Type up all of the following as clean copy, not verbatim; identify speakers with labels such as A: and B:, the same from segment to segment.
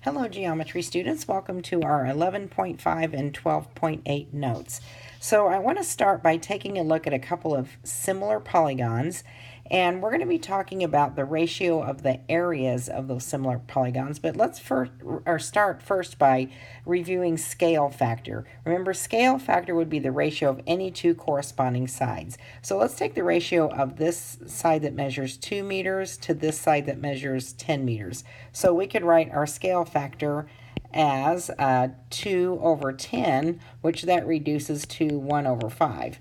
A: Hello geometry students, welcome to our 11.5 and 12.8 notes. So I want to start by taking a look at a couple of similar polygons, and we're going to be talking about the ratio of the areas of those similar polygons, but let's start first by reviewing scale factor. Remember, scale factor would be the ratio of any two corresponding sides. So let's take the ratio of this side that measures 2 meters to this side that measures 10 meters. So we could write our scale factor as 2 over 10, which that reduces to 1 over 5.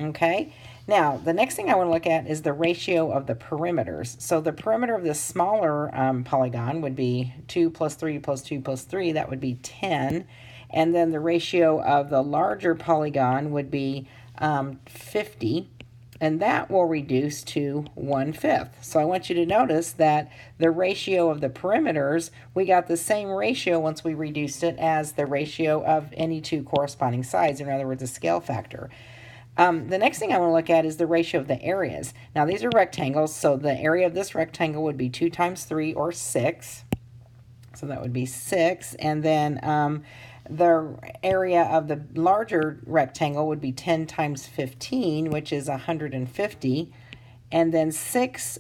A: Okay, now the next thing I want to look at is the ratio of the perimeters. So the perimeter of this smaller polygon would be 2 plus 3 plus 2 plus 3, that would be 10. And then the ratio of the larger polygon would be 50. And that will reduce to 1/5. So I want you to notice that the ratio of the perimeters, we got the same ratio once we reduced it as the ratio of any two corresponding sides, in other words, a scale factor. The next thing I want to look at is the ratio of the areas. Now these are rectangles, so the area of this rectangle would be 2 times 3 or 6. So that would be 6, and then the area of the larger rectangle would be 10 times 15, which is 150, and then 6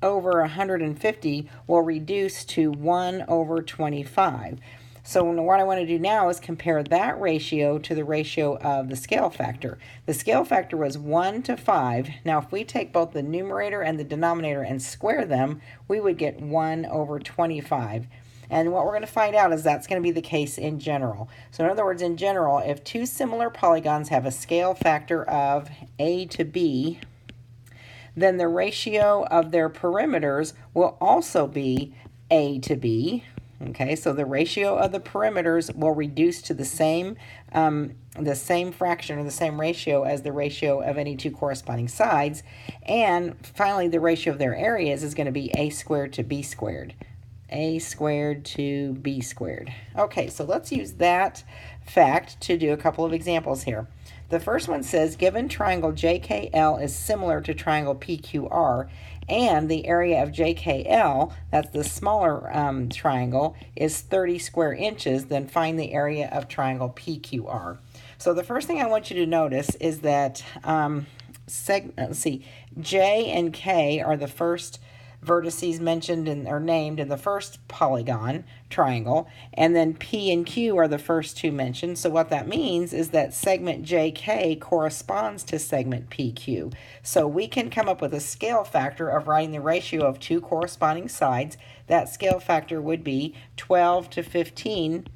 A: over 150 will reduce to 1 over 25. So what I want to do now is compare that ratio to the ratio of the scale factor. The scale factor was 1 to 5. Now if we take both the numerator and the denominator and square them, we would get 1 over 25. And what we're going to find out is that's going to be the case in general. So in other words, in general, if two similar polygons have a scale factor of A to B, then the ratio of their perimeters will also be A to B. Okay, so the ratio of the perimeters will reduce to the same fraction or the same ratio as the ratio of any two corresponding sides. And finally, the ratio of their areas is going to be A squared to B squared. A squared to B squared. Okay, so let's use that fact to do a couple of examples here. The first one says, given triangle JKL is similar to triangle PQR, and the area of JKL, that's the smaller triangle, is 30 square inches, then find the area of triangle PQR. So the first thing I want you to notice is that, J and K are the first vertices mentioned or named in the first polygon triangle, and then P and Q are the first two mentioned. So what that means is that segment JK corresponds to segment PQ. So we can come up with a scale factor of writing the ratio of two corresponding sides. That scale factor would be 12 to 15,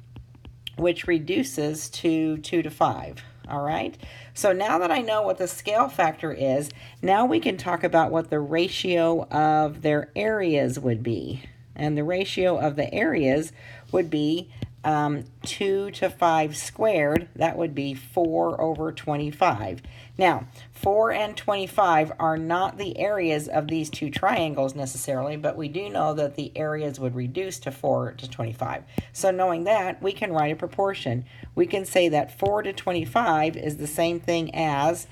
A: which reduces to 2 to 5. All right, so now that I know what the scale factor is, now we can talk about what the ratio of their areas would be. And the ratio of the areas would be 2 to 5 squared. That would be 4 over 25. Now, 4 and 25 are not the areas of these two triangles necessarily, but we do know that the areas would reduce to 4 to 25. So knowing that, we can write a proportion. We can say that 4 to 25 is the same thing as,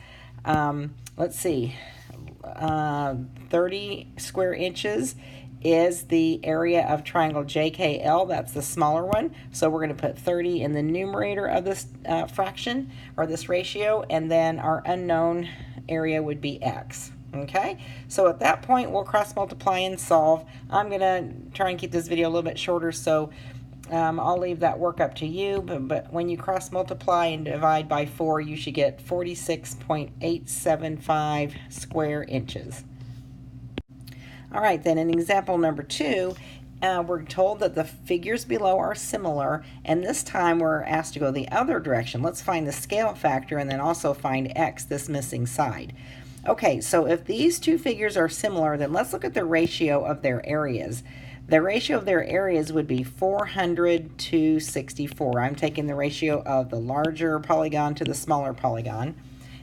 A: 30 square inches is the area of triangle JKL. That's the smaller one. So we're going to put 30 in the numerator of this fraction or this ratio, and then our unknown area would be X. Okay, so at that point we'll cross multiply and solve. I'm going to try and keep this video a little bit shorter, so I'll leave that work up to you, but when you cross multiply and divide by 4, you should get 46.875 square inches. All right, then in example number 2, we're told that the figures below are similar, and this time we're asked to go the other direction. Let's find the scale factor and then also find X, this missing side. Okay, so if these two figures are similar, then let's look at the ratio of their areas. The ratio of their areas would be 400 to 64. I'm taking the ratio of the larger polygon to the smaller polygon.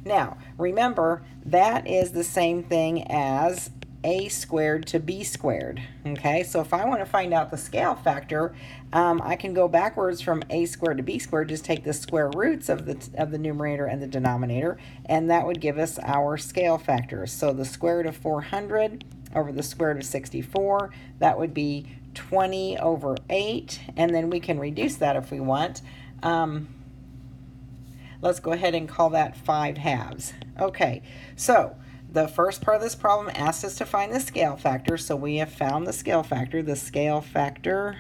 A: Now, remember, that is the same thing as A squared to B squared. Okay, so if I want to find out the scale factor, I can go backwards from A squared to B squared, just take the square roots of the numerator and the denominator, and that would give us our scale factor. So the square root of 400 over the square root of 64, that would be 20 over 8, and then we can reduce that if we want. Let's go ahead and call that 5/2. Okay, so the first part of this problem asks us to find the scale factor, so we have found the scale factor. The scale factor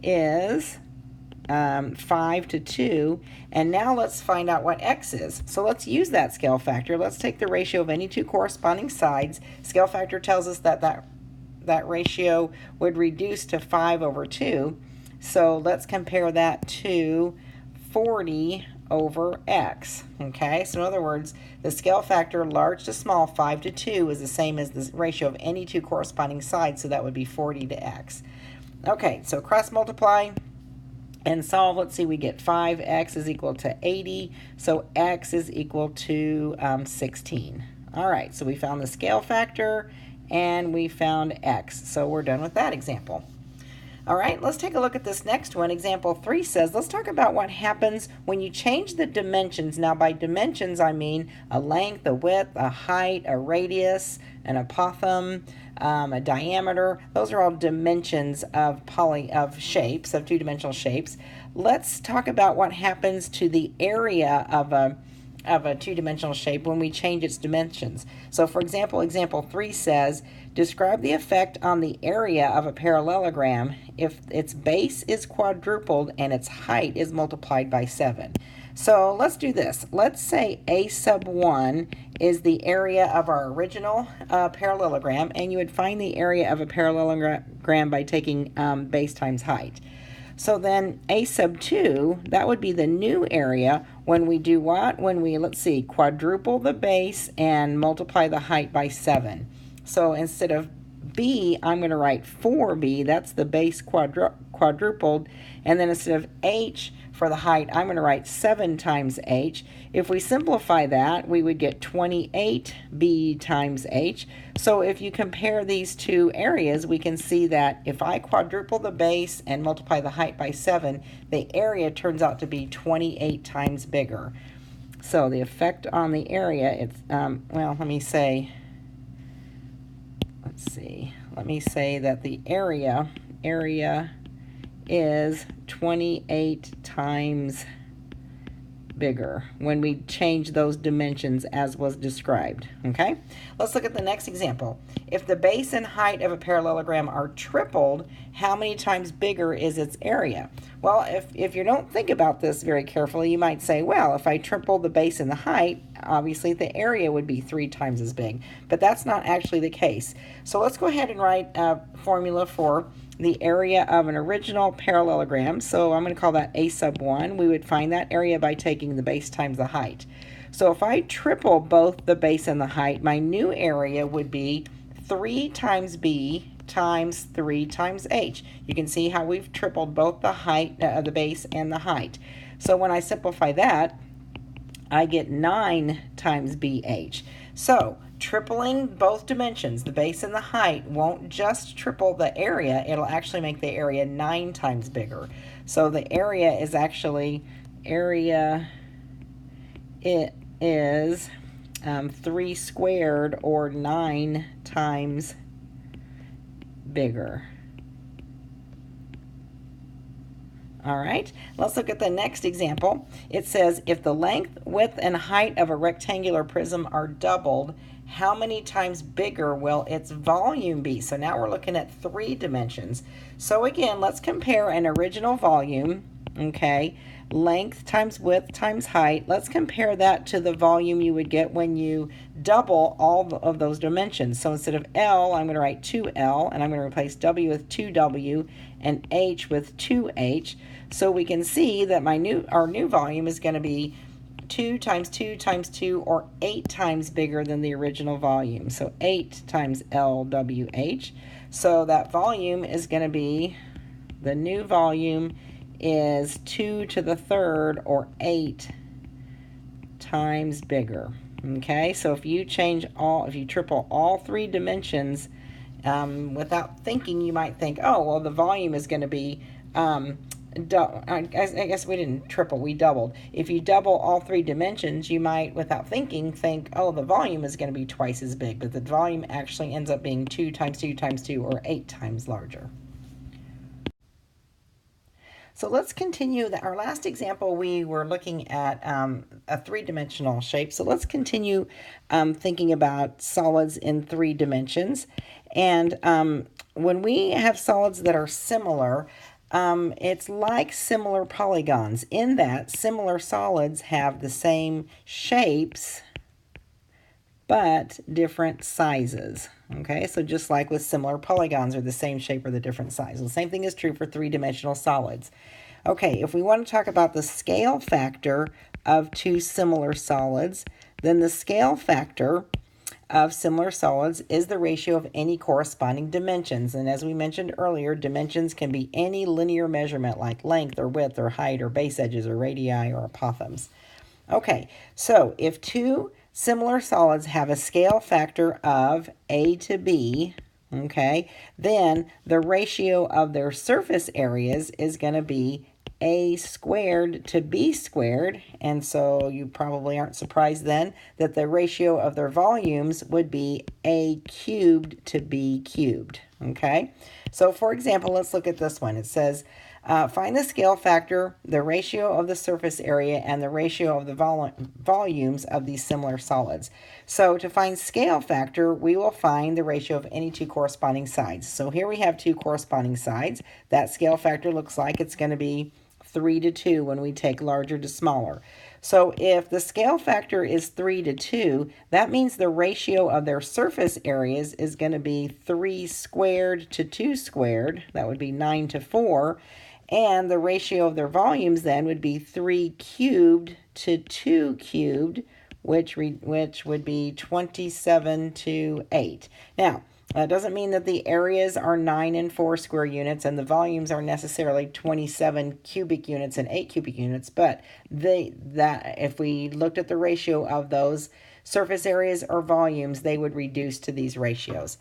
A: is 5 to 2, and now let's find out what x is. So let's use that scale factor. Let's take the ratio of any two corresponding sides. Scale factor tells us that that ratio would reduce to 5 over 2. So let's compare that to 40 over x. Okay, so in other words, the scale factor large to small, 5 to 2, is the same as the ratio of any two corresponding sides, so that would be 40 to x. Okay, so cross multiply and solve. Let's see, we get 5x is equal to 80, so x is equal to 16. All right, so we found the scale factor and we found x, so we're done with that example. All right, let's take a look at this next one. Example 3 says, let's talk about what happens when you change the dimensions. Now, by dimensions, I mean a length, a width, a height, a radius, an apothem, a diameter. Those are all dimensions of shapes, of two-dimensional shapes. Let's talk about what happens to the area of a two-dimensional shape when we change its dimensions. So for example, example 3 says, describe the effect on the area of a parallelogram if its base is quadrupled and its height is multiplied by 7. So let's do this. Let's say a sub 1 is the area of our original parallelogram, and you would find the area of a parallelogram by taking base times height. So then a sub 2, that would be the new area when we do what? When we, let's see, quadruple the base and multiply the height by 7. So instead of b, I'm going to write 4b, that's the base quadrupled, and then instead of h for the height, I'm going to write 7 times h. If we simplify that, we would get 28b times h. So if you compare these two areas, we can see that if I quadruple the base and multiply the height by 7, the area turns out to be 28 times bigger. So the effect on the area, it's, well, let me say that the area is 28 times bigger when we change those dimensions as was described. Okay, let's look at the next example. If the base and height of a parallelogram are tripled, how many times bigger is its area? Well, if you don't think about this very carefully, you might say, well, if I triple the base and the height, obviously the area would be 3 times as big, but that's not actually the case. So let's go ahead and write a formula for the area of an original parallelogram. So I'm going to call that a sub 1. We would find that area by taking the base times the height. So if I triple both the base and the height, my new area would be 3 times b times 3 times h. You can see how we've tripled both the height, the base and the height. So when I simplify that, I get 9 times bh. So tripling both dimensions, the base and the height, won't just triple the area, it'll actually make the area 9 times bigger. So the area is actually, it is 3 squared, or 9 times bigger. All right, let's look at the next example. It says, if the length, width, and height of a rectangular prism are doubled, how many times bigger will its volume be? So now we're looking at 3 dimensions. So again, let's compare an original volume, okay, length times width times height. Let's compare that to the volume you would get when you double all of those dimensions. So instead of L, I'm going to write 2L, and I'm going to replace W with 2W and H with 2H. So we can see that our new volume is going to be 2 times 2 times 2, or 8 times bigger than the original volume. So 8 times LWH. So that volume is going to be, the new volume is 2 to the third, or 8 times bigger. Okay, so if you triple all 3 dimensions, without thinking, you might think, oh, well, the volume is going to be, I guess we didn't triple, we doubled. If you double all 3 dimensions, you might, without thinking, think, oh, the volume is going to be twice as big, but the volume actually ends up being 2 times 2 times 2, or 8 times larger. So let's continue. Our last example, we were looking at a three-dimensional shape. So let's continue thinking about solids in 3 dimensions. And when we have solids that are similar, it's like similar polygons in that similar solids have the same shapes but different sizes. Okay, so just like with similar polygons are the same shape or the different size. The same thing is true for 3-dimensional solids. Okay, if we want to talk about the scale factor of 2 similar solids, then the scale factor of similar solids is the ratio of any corresponding dimensions. And as we mentioned earlier, dimensions can be any linear measurement like length or width or height or base edges or radii or apophthegms. Okay, so if 2 similar solids have a scale factor of A to B, okay, then the ratio of their surface areas is going to be A squared to B squared, and so you probably aren't surprised then that the ratio of their volumes would be A cubed to B cubed, okay? So for example, let's look at this one. It says, find the scale factor, the ratio of the surface area, and the ratio of the volumes of these similar solids. So to find scale factor, we will find the ratio of any 2 corresponding sides. So here we have 2 corresponding sides. That scale factor looks like it's going to be 3 to 2 when we take larger to smaller. So if the scale factor is 3 to 2, that means the ratio of their surface areas is going to be 3 squared to 2 squared. That would be 9 to 4. And the ratio of their volumes then would be 3 cubed to 2 cubed, which would be 27 to 8. Now, that doesn't mean that the areas are 9 and 4 square units and the volumes are necessarily 27 cubic units and 8 cubic units, but if we looked at the ratio of those surface areas or volumes, they would reduce to these ratios.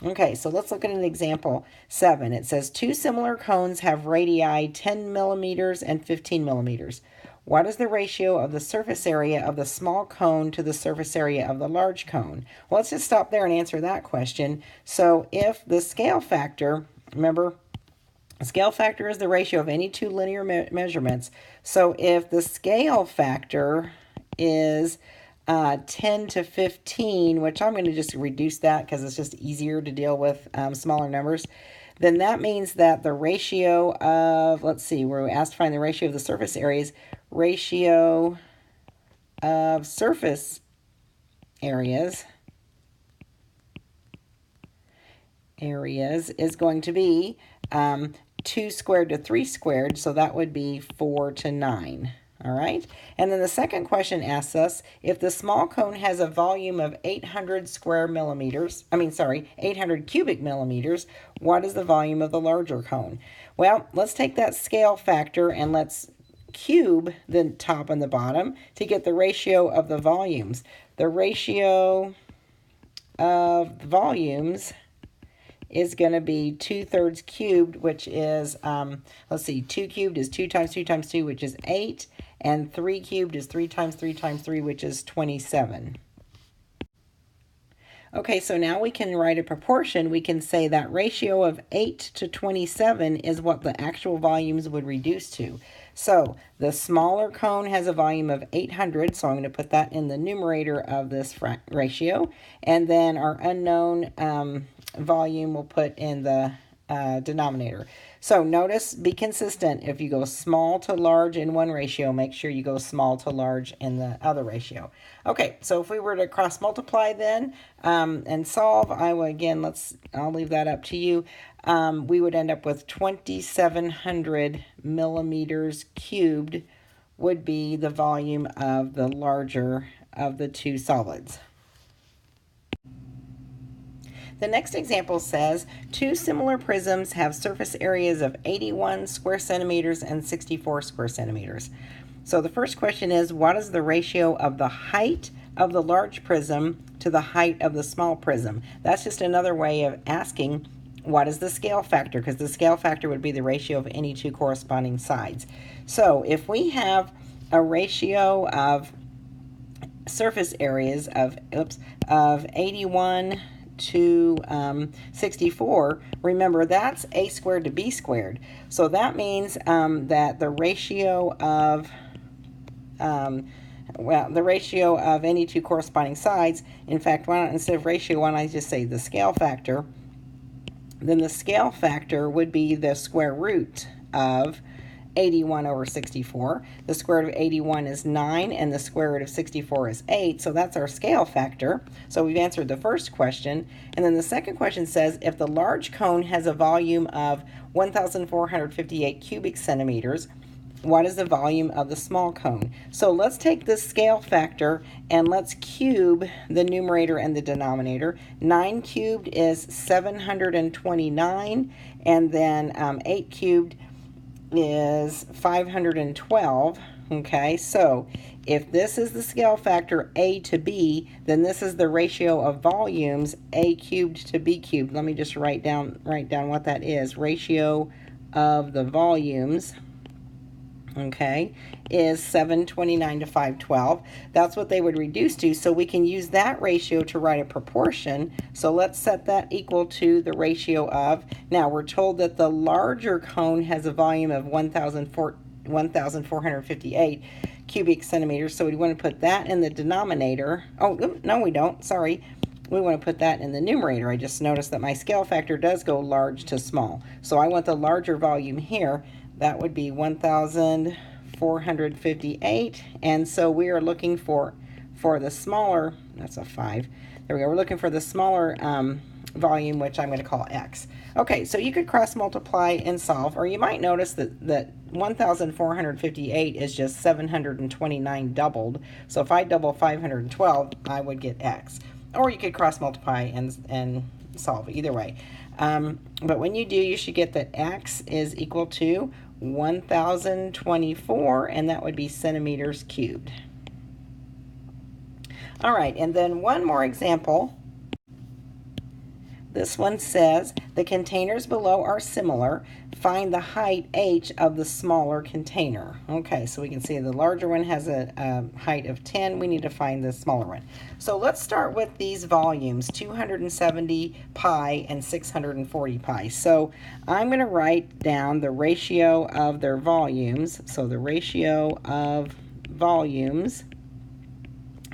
A: Okay, so let's look at an example 7. It says 2 similar cones have radii 10 millimeters and 15 millimeters. What is the ratio of the surface area of the small cone to the surface area of the large cone? Well, let's just stop there and answer that question. So if the scale factor, remember, the scale factor is the ratio of any 2 linear measurements. So if the scale factor is 10 to 15, which I'm going to just reduce that because it's just easier to deal with smaller numbers, then that means that the ratio of, let's see, we're asked to find the ratio of the surface areas, ratio of surface areas is going to be 2 squared to 3 squared, so that would be 4 to 9. All right, and then the second question asks us if the small cone has a volume of 800 cubic millimeters, what is the volume of the larger cone? Well, let's take that scale factor and let's cube the top and the bottom to get the ratio of the volumes. The ratio of the volumes is going to be 2/3 cubed, which is, let's see, 2 cubed is 2 times 2 times 2, which is 8, and 3 cubed is 3 times 3 times 3, which is 27. Okay, so now we can write a proportion. We can say that ratio of 8 to 27 is what the actual volumes would reduce to. So the smaller cone has a volume of 800, so I'm going to put that in the numerator of this ratio, and then our unknown volume we'll put in the denominator. So notice, be consistent. If you go small to large in one ratio, make sure you go small to large in the other ratio. Okay, so if we were to cross multiply then and solve, I'll leave that up to you. We would end up with 2,700 millimeters cubed would be the volume of the larger of the 2 solids. The next example says 2 similar prisms have surface areas of 81 square centimeters and 64 square centimeters. So the first question is, what is the ratio of the height of the large prism to the height of the small prism? That's just another way of asking what is the scale factor, because the scale factor would be the ratio of any 2 corresponding sides. So if we have a ratio of surface areas of 81 to 64, remember that's a squared to b squared. So that means that the ratio of the ratio of any two corresponding sides, in fact, why not, instead of ratio, why don't I just say the scale factor? Then the scale factor would be the square root of 81 over 64. The square root of 81 is 9, and the square root of 64 is 8, so that's our scale factor. So we've answered the first question. And then the second question says, if the large cone has a volume of 1,458 cubic centimeters, what is the volume of the small cone? So let's take this scale factor and let's cube the numerator and the denominator. 9 cubed is 729, and then 8 cubed is 512. Okay, so if this is the scale factor a to b, then this is the ratio of volumes a cubed to b cubed. Let me just write down what that is. Ratio of the volumes, okay, is 729 to 512. That's what they would reduce to, so we can use that ratio to write a proportion. So let's set that equal to the ratio of, now we're told that the larger cone has a volume of 1,458 cubic centimeters, so we want to put that in the denominator. Oh, no we don't, sorry. We want to put that in the numerator. I just noticed that my scale factor does go large to small. So I want the larger volume here. That would be 1,458, and so we are looking for the smaller, that's a 5, there we go, we're looking for the smaller volume, which I'm going to call x. Okay, so you could cross multiply and solve, or you might notice that 1,458 is just 729 doubled, so if I double 512, I would get x. Or you could cross multiply and solve, either way. But when you do, you should get that x is equal to 1,024, and that would be centimeters cubed. All right, and then one more example. This one says, the containers below are similar. Find the height h of the smaller container. Okay, so we can see the larger one has a height of 10. We need to find the smaller one. So let's start with these volumes, 270 pi and 640 pi. So I'm going to write down the ratio of their volumes. So the ratio of volumes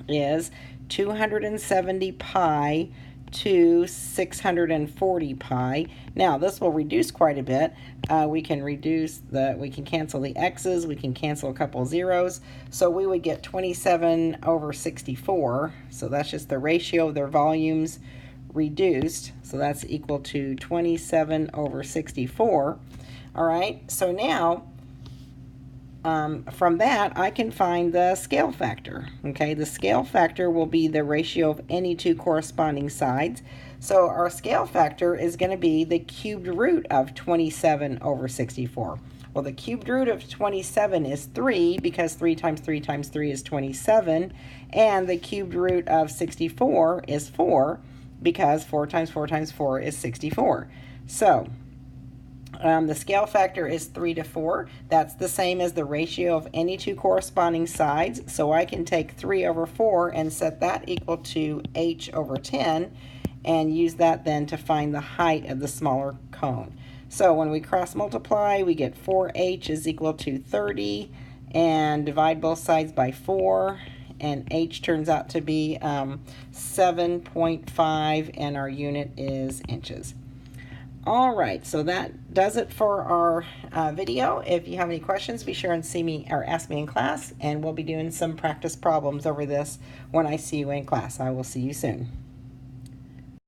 A: is 270 pi to 640 pi. Now this will reduce quite a bit. We can cancel the x's, we can cancel a couple of zeros, so we would get 27 over 64. So that's just the ratio of their volumes reduced, so that's equal to 27 over 64. All right, so now from that, I can find the scale factor. Okay, the scale factor will be the ratio of any two corresponding sides. So our scale factor is going to be the cubed root of 27 over 64. Well, the cubed root of 27 is 3, because 3 times 3 times 3 is 27. And the cubed root of 64 is 4, because 4 times 4 times 4 is 64. So the scale factor is 3 to 4. That's the same as the ratio of any two corresponding sides. So I can take 3 over 4 and set that equal to h over 10 and use that then to find the height of the smaller cone. So when we cross multiply, we get 4h is equal to 30, and divide both sides by 4, and h turns out to be 7.5, and our unit is inches. All right, so that does it for our video. If you have any questions, be sure and see me or ask me in class, and we'll be doing some practice problems over this when I see you in class. I will see you soon.